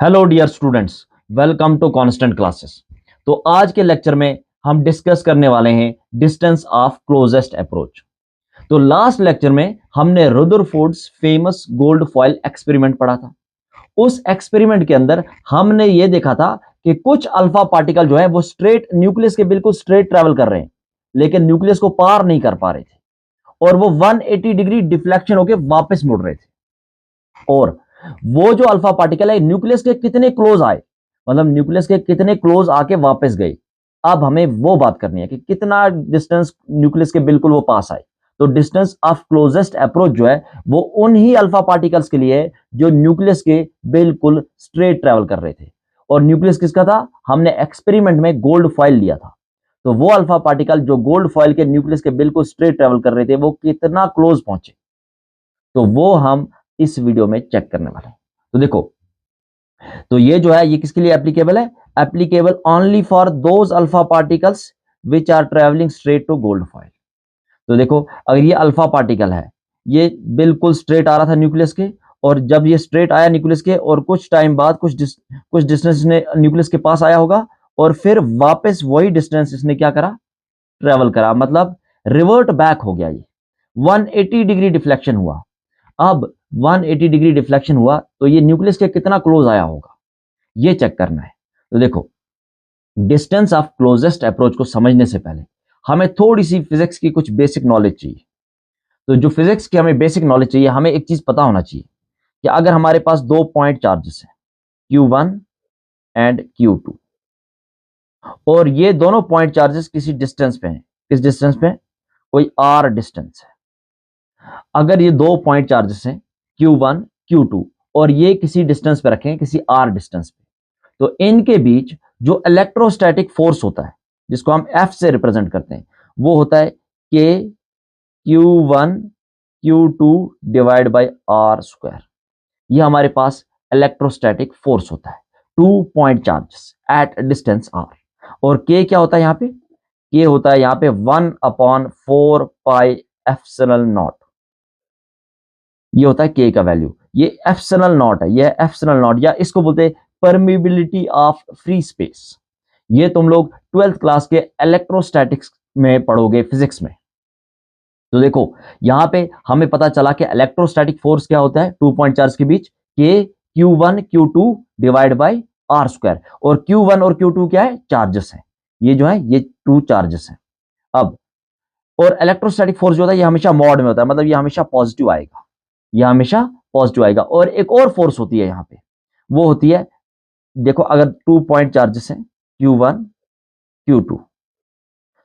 Hello dear students, welcome to constant classes. तो आज के लेक्चर में हम डिस्कस करने वाले हैं डिस्टेंस ऑफ क्लोजेस्ट अप्रोच। तो लास्ट लेक्चर में हमने रुदरफोर्ड्स फेमस गोल्ड फॉइल एक्सपेरिमेंट पढ़ा था। उस एक्सपेरिमेंट के अंदर हमने ये देखा था कि कुछ अल्फा पार्टिकल जो है वो स्ट्रेट न्यूक्लियस के बिल्कुल स्ट्रेट ट्रेवल कर रहे हैं, लेकिन न्यूक्लियस को पार नहीं कर पा रहे थे और वो 180 डिग्री डिफ्लेक्शन होकर वापस मुड़ रहे थे। और वो जो अल्फा पार्टिकल है न्यूक्लियस के कितने क्लोज आए, मतलब न्यूक्लियस के कितने क्लोज आके वापस गए। अब हमें वो बात करनी है कि कितना डिस्टेंस न्यूक्लियस के बिल्कुल वो पास आए। तो डिस्टेंस ऑफ क्लोजेस्ट अप्रोच जो है वो उन ही अल्फा पार्टिकल्स के लिए है जो न्यूक्लियस के बिल्कुल स्ट्रेट ट्रेवल कर रहे थे। और न्यूक्लियस किसका था? हमने एक्सपेरिमेंट में गोल्ड फॉइल लिया था। तो वो अल्फा पार्टिकल जो गोल्ड फॉइल के न्यूक्लियस के बिल्कुल स्ट्रेट ट्रेवल कर रहे थे वो कितना क्लोज पहुंचे, तो वो हम इस वीडियो में चेक करने वाले हैं। तो देखो, तो ये जो है ये किसके लिए एप्लीकेबल है? Applicable only for those alpha particles which are travelling straight to gold foil. तो देखो, अगर ये अल्फा पार्टिकल है, ये बिल्कुल स्ट्रेट आ रहा था न्यूक्लियस के, और जब ये स्ट्रेट आया न्यूक्लियस के और कुछ टाइम बाद कुछ डिस्टेंस ने न्यूक्लियस के पास आया होगा और फिर वापस वही डिस्टेंस इसने क्या करा? ट्रेवल करा, मतलब रिवर्ट बैक हो गया। ये 180 डिग्री डिफ्लेक्शन हुआ। अब 180 डिग्री डिफ्लेक्शन हुआ तो ये न्यूक्लियस के कितना क्लोज आया होगा, ये चेक करना है। तो देखो, डिस्टेंस ऑफ क्लोजेस्ट अप्रोच को समझने से पहले हमें थोड़ी सी फिजिक्स की कुछ बेसिक नॉलेज चाहिए। तो जो फिजिक्स की हमें बेसिक नॉलेज चाहिए, हमें एक चीज पता होना चाहिए कि अगर हमारे पास दो पॉइंट चार्जेस हैं Q1 एंड Q2, और ये दोनों पॉइंट चार्जेस किसी डिस्टेंस पे हैं, किस डिस्टेंस पे? कोई R डिस्टेंस है। अगर ये दो पॉइंट चार्जेस हैं Q1 Q2 और ये किसी डिस्टेंस पे रखें, किसी R डिस्टेंस पे, तो इनके बीच जो इलेक्ट्रोस्टैटिक फोर्स होता है जिसको हम F से रिप्रेजेंट करते हैं, वो होता है K Q1 Q2 divide by R square. ये हमारे पास इलेक्ट्रोस्टैटिक फोर्स होता है two point charges at distance R। और K क्या होता है यहाँ पे? K होता है यहाँ पे 1/4 पाई एप्सिलॉन नॉट। ये होता है के का वैल्यू। ये एप्सिलॉन नॉट है, ये एप्सिलॉन नॉट, या इसको बोलते हैं परमिबिलिटी ऑफ फ्री स्पेस। ये तुम लोग 12th क्लास के इलेक्ट्रोस्टैटिक्स में पढ़ोगे, फिजिक्स में। तो देखो, यहां पे हमें पता चला कि इलेक्ट्रोस्टैटिक फोर्स क्या होता है टू पॉइंट चार्ज के बीच? के Q1 Q2 divide by R square. और Q1 और Q2 क्या है? चार्जेस है। ये जो है ये टू चार्जेस है। अब और इलेक्ट्रोस्टैटिक फोर्स जो होता है ये हमेशा मॉड में होता है, मतलब ये हमेशा पॉजिटिव आएगा, ये हमेशा पॉजिटिव आएगा। और एक और फोर्स होती है यहाँ पे, वो होती है, देखो, अगर टू पॉइंट चार्जेस हैं Q1 Q2,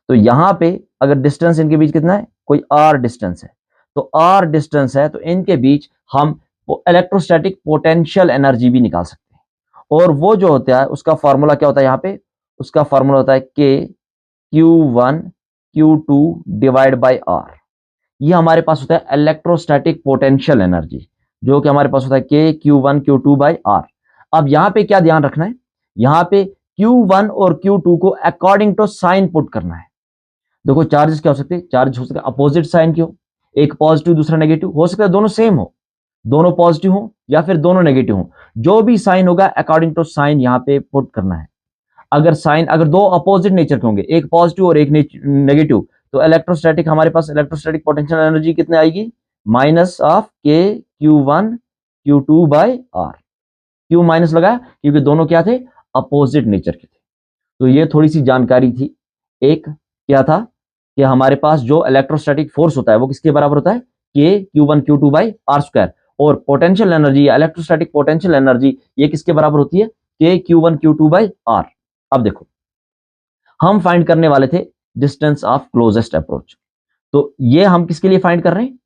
तो यहां पे अगर डिस्टेंस इनके बीच कितना है? कोई R डिस्टेंस है। तो R डिस्टेंस है तो इनके बीच हम इलेक्ट्रोस्टैटिक पोटेंशियल एनर्जी भी निकाल सकते हैं। और वो जो होता है उसका फॉर्मूला क्या होता है यहाँ पे? उसका फॉर्मूला होता है K Q1 Q2 divide by R। ये हमारे पास होता है इलेक्ट्रोस्टैटिक पोटेंशियल एनर्जी, जो कि हमारे पास होता है K Q1 Q2 by R। अब यहाँ पे क्या ध्यान रखना है? यहाँ पे Q1 और Q2 को अकॉर्डिंग टू साइन पुट करना है। देखो, चार्जेस क्या हो सकते हैं? चार्ज हो सकता है अपोजिट साइन के हो, एक पॉजिटिव दूसरा नेगेटिव, हो सकता है दोनों सेम हो, दोनों पॉजिटिव हो या फिर दोनों नेगेटिव हो। जो भी साइन होगा अकॉर्डिंग टू साइन यहाँ पे पुट करना है। अगर दो अपोजिट नेचर के होंगे, एक पॉजिटिव और एक नेगेटिव, तो इलेक्ट्रोस्टैटिक हमारे पास इलेक्ट्रोस्टैटिक पोटेंशियल एनर्जी कितने आएगी? माइनस ऑफ के Q1 Q2 बाई R। क्यों माइनस लगाया? क्योंकि दोनों क्या थे? अपोजिट नेचर के थे। तो ये थोड़ी सी जानकारी थी। एक क्या था कि हमारे पास जो इलेक्ट्रोस्टैटिक फोर्स होता है वो किसके बराबर होता है? के Q1 Q2 by R square. और पोटेंशियल एनर्जी या इलेक्ट्रोस्टैटिक पोटेंशियल एनर्जी ये किसके बराबर होती है? के Q1 Q2 बाई R। अब देखो, हम फाइंड करने वाले थे डिस्टेंस ऑफ क्लोजेस्ट अप्रोच। तो ये हम किसके लिए फाइंड कर रहे हैं?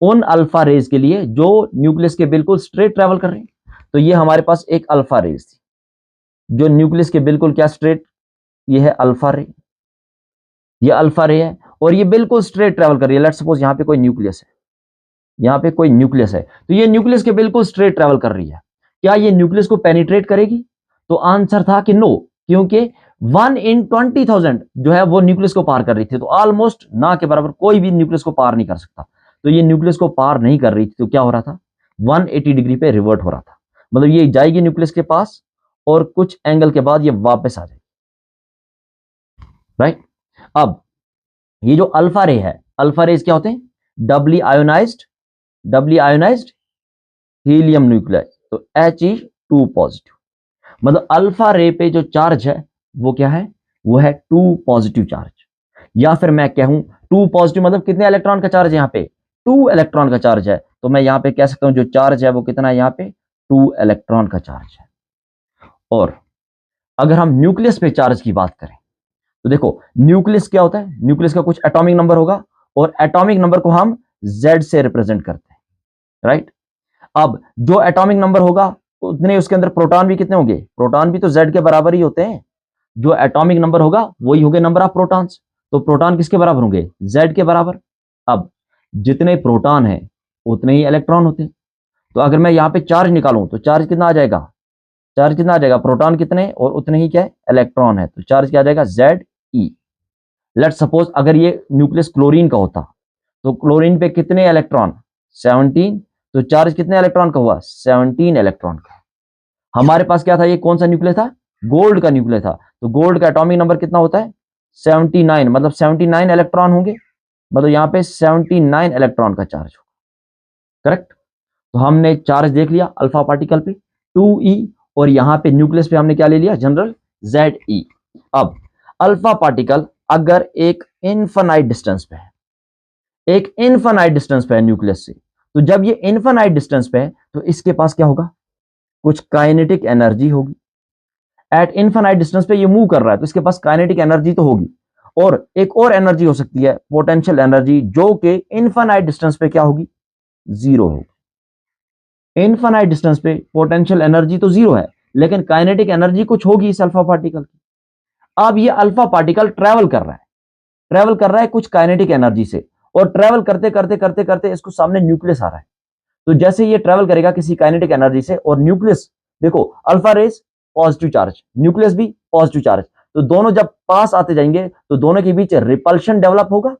उन अल्फा रेज के लिए जो न्यूक्लियस के बिल्कुल स्ट्रेट ट्रेवल कर रहे हैं। तो ये हमारे पास एक अल्फा रेज थी जो न्यूक्लियस के बिल्कुल क्या स्ट्रेट, ये है अल्फा रे, ये अल्फा रे है और ये बिल्कुल स्ट्रेट ट्रेवल कर रही है। लेट्स सपोज यहाँ पे कोई न्यूक्लियस है, यहाँ पे कोई न्यूक्लियस है, तो ये न्यूक्लियस के बिल्कुल स्ट्रेट ट्रेवल कर रही है। क्या ये न्यूक्लियस को पेनिट्रेट करेगी? तो आंसर था कि नो, क्योंकि 1/20,000 जो है वो न्यूक्लियस को पार कर रही थी। तो ऑलमोस्ट ना के बराबर कोई भी न्यूक्लियस को पार नहीं कर सकता। तो ये न्यूक्लियस को पार नहीं कर रही थी, तो क्या हो रहा था? 180 डिग्री पे रिवर्ट हो रहा था। मतलब ये जाएगी न्यूक्लियस के पास और कुछ एंगल के बाद ये वापस आ जाएगी, राइट। अब ये जो अल्फा रे है, अल्फा रेज क्या होते हैं? डबली आयोनाइज्ड हीलियम न्यूक्लियाई, तो He2 पॉजिटिव। मतलब अल्फा रे पे जो चार्ज है वो क्या है? वो है 2 पॉजिटिव चार्ज। या फिर मैं कहूं 2 पॉजिटिव मतलब कितने इलेक्ट्रॉन का चार्ज है यहाँ पे? 2 इलेक्ट्रॉन का चार्ज है। तो मैं यहाँ पे कह सकता हूं जो चार्ज है वो कितना है यहाँ पे? 2 इलेक्ट्रॉन का चार्ज है। और अगर हम न्यूक्लियस पे चार्ज की बात करें तो देखो न्यूक्लियस क्या होता है? न्यूक्लियस का कुछ एटॉमिक नंबर होगा और एटॉमिक नंबर को हम Z से रिप्रेजेंट करते हैं, राइट। अब जो एटॉमिक नंबर होगा उतने उसके अंदर प्रोटॉन भी कितने होंगे? प्रोटॉन भी तो Z के बराबर ही होते हैं। जो एटॉमिक नंबर होगा वही होंगे नंबर ऑफ प्रोटॉन्स। तो प्रोटॉन किसके बराबर होंगे? Z के बराबर। अब जितने प्रोटॉन है उतने ही इलेक्ट्रॉन होते हैं। तो अगर मैं यहाँ पे चार्ज निकालूं तो चार्ज कितना आ जाएगा? चार्ज कितना आ जाएगा? प्रोटॉन कितने और उतने ही क्या है? इलेक्ट्रॉन है। तो चार्ज क्या आ जाएगा? Ze। लेट सपोज अगर ये न्यूक्लियस क्लोरीन का होता तो क्लोरीन पे कितने इलेक्ट्रॉन? 17। तो चार्ज कितने इलेक्ट्रॉन का हुआ? 17 इलेक्ट्रॉन का। हमारे पास क्या था? ये कौन सा न्यूक्लियस था? गोल्ड का न्यूक्लियस था। तो गोल्ड का एटॉमिक नंबर कितना होता है? 79। मतलब 79 इलेक्ट्रॉन होंगे। मतलब यहाँ पे 79 इलेक्ट्रॉन का चार्ज होगा, करेक्ट। तो हमने चार्ज देख लिया अल्फा पार्टिकल पे 2e, और यहाँ पे न्यूक्लियस पे हमने क्या ले लिया? General Ze। अब अल्फा पार्टिकल अगर एक इनफाइनाइट डिस्टेंस पे है, एक इनफाइनाइट डिस्टेंस पे है न्यूक्लियस से, तो जब ये इनफाइनाइट डिस्टेंस पे है तो इसके पास क्या होगा? कुछ काइनेटिक एनर्जी होगी। एट इनफाइनाइट डिस्टेंस पे ये मूव कर रहा है तो इसके पास काइनेटिक एनर्जी तो होगी। और एक और एनर्जी हो सकती है पोटेंशियल एनर्जी, जो कि इनफाइनाइट डिस्टेंस पे क्या होगी? जीरो होगी। इनफाइनाइट डिस्टेंस पे पोटेंशियल एनर्जी तो जीरो है, लेकिन काइनेटिक एनर्जी कुछ होगी इस अल्फा पार्टिकल की। अब ये अल्फा पार्टिकल ट्रेवल कर रहा है, ट्रेवल कर रहा है कुछ काइनेटिक एनर्जी से, और ट्रेवल करते करते करते करते इसको सामने न्यूक्लियस आ रहा है। तो जैसे ये ट्रेवल करेगा किसी काइनेटिक एनर्जी से, और न्यूक्लियस देखो alpha rays positive charge, nucleus भी पॉजिटिव चार्ज, तो दोनों जब पास आते जाएंगे तो दोनों के बीच रिपल्शन डेवलप होगा।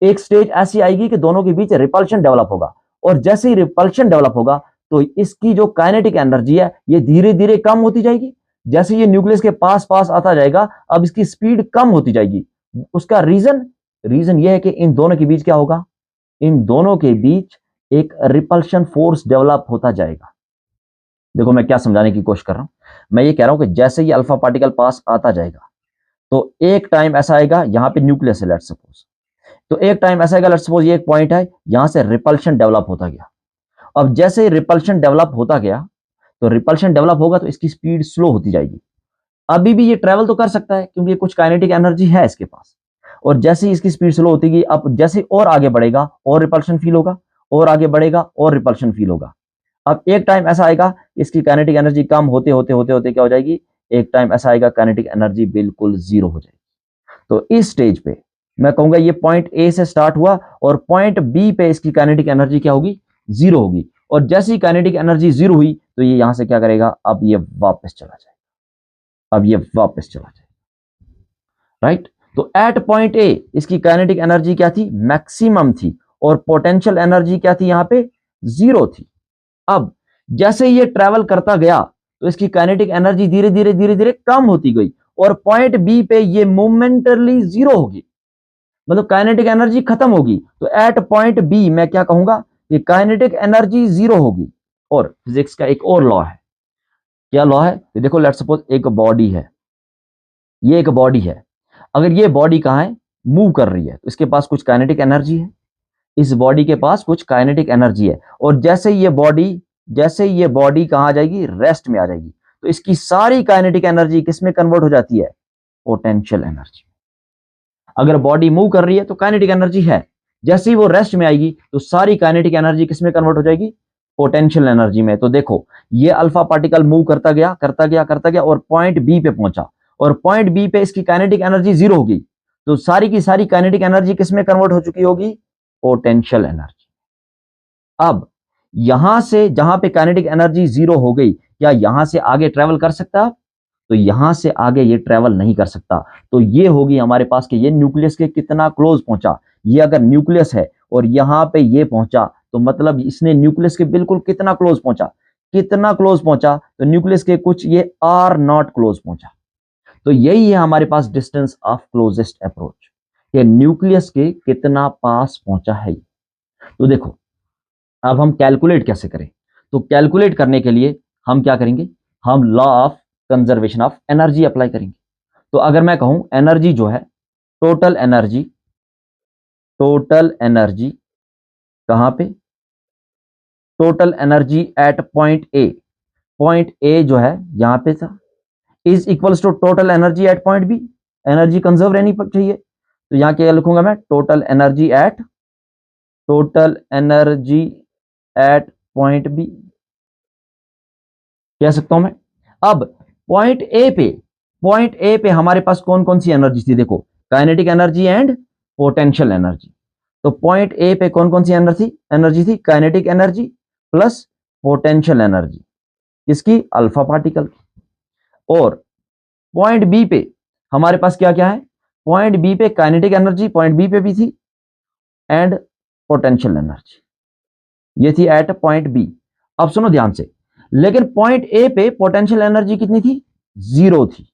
एक स्टेज ऐसी आएगी कि दोनों के बीच रिपल्शन डेवलप होगा, और जैसे ही रिपल्शन डेवलप होगा तो इसकी जो काइनेटिक एनर्जी है ये धीरे धीरे कम होती जाएगी। जैसे ये न्यूक्लियस के पास पास आता जाएगा अब इसकी स्पीड कम होती जाएगी। उसका रीजन ये है कि इन दोनों के बीच क्या होगा? इन दोनों के बीच एक रिपल्शन फोर्स डेवलप होता जाएगा। देखो मैं क्या समझाने की कोशिश कर रहा हूं, मैं ये कह रहा हूं कि जैसे ही अल्फा पार्टिकल पास आता जाएगा तो एक टाइम ऐसा आएगा, यहां पे न्यूक्लियस है लेट्स सपोज, तो एक टाइम ऐसा आएगा, लेट्स सपोज ये एक पॉइंट है, यहां से रिपल्शन डेवलप होता गया। अब जैसे ही रिपल्शन डेवलप होता गया तो रिपल्शन डेवलप होगा तो इसकी स्पीड स्लो होती जाएगी। अभी भी ये ट्रेवल तो कर सकता है क्योंकि कुछ काइनेटिक एनर्जी है इसके पास, और जैसे ही इसकी स्पीड स्लो होती गई, अब जैसे और आगे बढ़ेगा और रिपल्शन फील होगा, और आगे बढ़ेगा और रिपल्शन फील होगा। अब एक टाइम ऐसा आएगा इसकी काइनेटिक एनर्जी कम होते होते होते होते क्या हो जाएगी? एक टाइम ऐसा आएगा काइनेटिक एनर्जी बिल्कुल जीरो हो जाएगी। तो इस स्टेज पे मैं कहूंगा ये पॉइंट ए से स्टार्ट हुआ और पॉइंट बी पे इसकी काइनेटिक एनर्जी क्या होगी? जीरो होगी। और जैसे ही काइनेटिक एनर्जी जीरो हुई तो ये यहां से क्या करेगा? अब ये वापस चला जाएगा, अब ये वापस चला जाएगा, राइट। तो एट पॉइंट ए इसकी काइनेटिक एनर्जी क्या थी? मैक्सिमम थी, और पोटेंशियल एनर्जी क्या थी? यहां पे जीरो थी। अब जैसे ये ट्रेवल करता गया तो इसकी काइनेटिक एनर्जी धीरे धीरे धीरे धीरे कम होती गई, और पॉइंट बी पे ये मोमेंटरली जीरो होगी, मतलब काइनेटिक एनर्जी खत्म होगी। तो एट पॉइंट बी मैं क्या कहूंगा? ये काइनेटिक एनर्जी जीरो होगी। और फिजिक्स का एक और लॉ है, क्या लॉ है? तो देखो लेट्स सपोज एक बॉडी है, ये एक बॉडी है, अगर ये बॉडी कहां है? मूव कर रही है, तो इसके पास कुछ काइनेटिक एनर्जी है, इस बॉडी के पास कुछ काइनेटिक एनर्जी है, और जैसे ही ये बॉडी कहां आ जाएगी? रेस्ट में आ जाएगी, तो इसकी सारी काइनेटिक एनर्जी किस में कन्वर्ट हो जाती है? Potential energy. अगर बॉडी मूव कर रही है तो काइनेटिक एनर्जी है, जैसे ही वो रेस्ट में आएगी तो सारी काइनेटिक एनर्जी किस में कन्वर्ट हो जाएगी? पोटेंशियल एनर्जी में। तो देखो ये अल्फा पार्टिकल मूव करता गया करता गया करता गया और पॉइंट बी पे पहुंचा, और पॉइंट बी पे इसकी काइनेटिक एनर्जी जीरो होगी, तो सारी की सारी काइनेटिक एनर्जी किस में कन्वर्ट हो चुकी होगी? Potential energy. अब यहां से जहां पे काइनेटिक एनर्जी जीरो हो गई, क्या यहां से आगे ट्रेवल कर सकता है? तो यहां से आगे ये ट्रेवल नहीं कर सकता। तो ये होगी हमारे पास कि ये न्यूक्लियस के कितना क्लोज पहुंचा। ये अगर न्यूक्लियस है और यहां पे ये पहुंचा तो मतलब इसने न्यूक्लियस के बिल्कुल कितना क्लोज पहुंचा? कितना क्लोज पहुंचा, तो न्यूक्लियस के कुछ ये R0 क्लोज पहुंचा। तो यही है हमारे पास डिस्टेंस ऑफ क्लोजेस्ट अप्रोच, कि न्यूक्लियस के कितना पास पहुंचा है। तो देखो अब हम कैलकुलेट कैसे करें, तो कैलकुलेट करने के लिए हम क्या करेंगे, हम law of conservation of energy apply करेंगे। तो अगर मैं कहूं एनर्जी जो है, टोटल एनर्जी कहां पे, total energy at point A जो है यहां पे था, is equals to total energy at point B. Energy conserve रहनी चाहिए, तो यहां क्या लिखूंगा मैं, total energy at point B कह सकता हूं मैं। अब पॉइंट ए पे हमारे पास कौन कौन सी एनर्जी थी, देखो kinetic energy and potential energy. तो पॉइंट ए पे कौन कौन सी एनर्जी थी, kinetic energy plus potential energy, किसकी, अल्फा पार्टिकल की। और पॉइंट बी पे हमारे पास क्या क्या है, पॉइंट बी पे काइनेटिक एनर्जी पॉइंट बी पे भी थी एंड पोटेंशियल एनर्जी, ये थी एट पॉइंट बी। अब सुनो ध्यान से, लेकिन पॉइंट ए पे पोटेंशियल एनर्जी कितनी थी, 0 थी,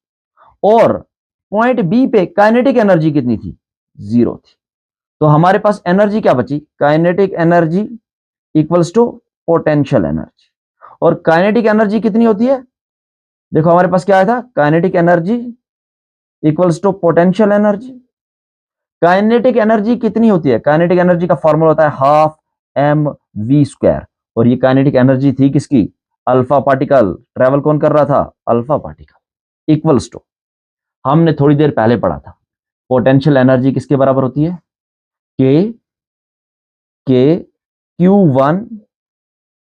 और पॉइंट बी पे काइनेटिक एनर्जी कितनी थी, 0 थी। तो हमारे पास एनर्जी क्या बची, kinetic energy equals to potential energy. और काइनेटिक एनर्जी कितनी होती है, देखो हमारे पास क्या आया था, kinetic energy equals to potential energy. Kinetic energy कितनी होती है, काइनेटिक एनर्जी का फॉर्मूला होता है हाफ mv², और ये काइनेटिक एनर्जी थी किसकी, अल्फा पार्टिकल, ट्रेवल कौन कर रहा था, अल्फा पार्टिकल, इक्वल्स टू, हमने थोड़ी देर पहले पढ़ा था, पोटेंशियल एनर्जी किसके बराबर होती है, के Q1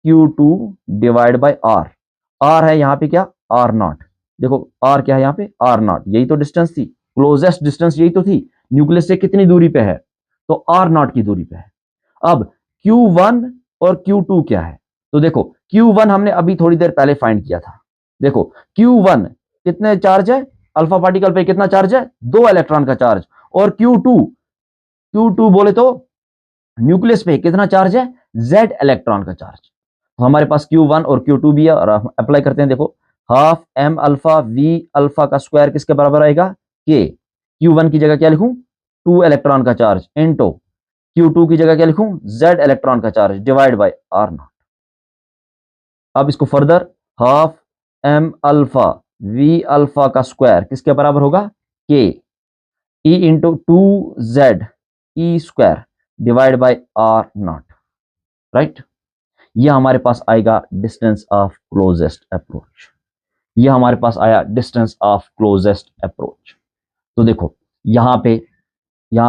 Q2 divide by R है यहाँ पे क्या, R0। देखो R क्या है यहाँ पे, R0, यही तो डिस्टेंस थी, क्लोजेस्ट डिस्टेंस यही तो थी, न्यूक्लियस से कितनी दूरी पे है, तो R0 की दूरी पे है। अब Q1 और Q2 क्या है, तो देखो Q1 हमने अभी थोड़ी देर पहले फाइंड किया था। देखो Q1 कितने चार्ज है, अल्फा पार्टिकल पे कितना चार्ज है, 2 इलेक्ट्रॉन का चार्ज, और Q2 बोले तो न्यूक्लियस पे कितना चार्ज है, Z इलेक्ट्रॉन का चार्ज। तो हमारे पास Q1 और Q2 भी है, और अप्लाई करते हैं, देखो half m alpha v alpha का स्क्वायर किसके बराबर आएगा, K। Q1 की जगह क्या लिखूं, 2 इलेक्ट्रॉन का चार्ज, इनटू Q2 की जगह क्या लिखूं, Z इलेक्ट्रॉन का चार्ज, डिवाइड बाय R0। अब इसको further, half m alpha v alpha का स्क्वायर किसके बराबर होगा, K, E into 2Z E square divide by R0, right. ये हमारे पास आएगा डिस्टेंस ऑफ क्लोजेस्ट अप्रोच, ये हमारे पास आया डिस्टेंस ऑफ क्लोजेस्ट अप्रोच। तो देखो यहाँ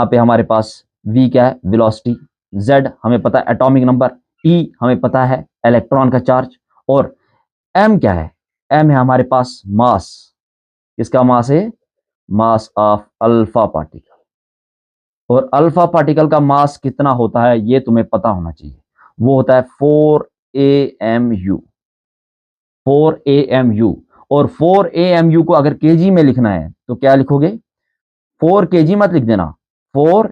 पे हमारे पास v क्या है, वेलोसिटी, z हमें पता है एटॉमिक नंबर, e हमें पता है इलेक्ट्रॉन का चार्ज, और m क्या है, m है हमारे पास मास, किसका मास है, मास ऑफ अल्फा पार्टिकल। और अल्फा पार्टिकल का मास कितना होता है ये तुम्हें पता होना चाहिए, वो होता है 4 और 4 AMU को अगर केजी में लिखना है तो क्या लिखोगे, 4 kg मत लिख देना, 4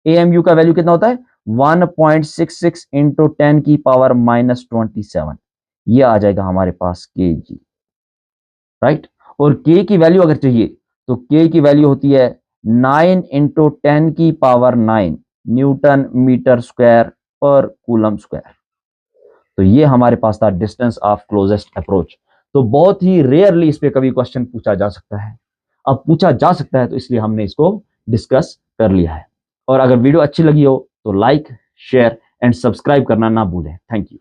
AMU का वैल्यू कितना होता है, 1.66 इंटू 10 की पावर -27, ये आ जाएगा हमारे पास kg, राइट। और k की वैल्यू अगर चाहिए तो k की वैल्यू होती है 9 इंटू 10 की पावर 9 न्यूटन मीटर स्क्वायर पर कूलम स्क्वायर। तो ये हमारे पास था डिस्टेंस ऑफ क्लोजेस्ट अप्रोच। तो बहुत ही रेयरली इस पे कभी क्वेश्चन पूछा जा सकता है, अब पूछा जा सकता है तो इसलिए हमने इसको डिस्कस कर लिया है। और अगर वीडियो अच्छी लगी हो तो लाइक, शेयर एंड सब्सक्राइब करना ना भूलें। Thank you.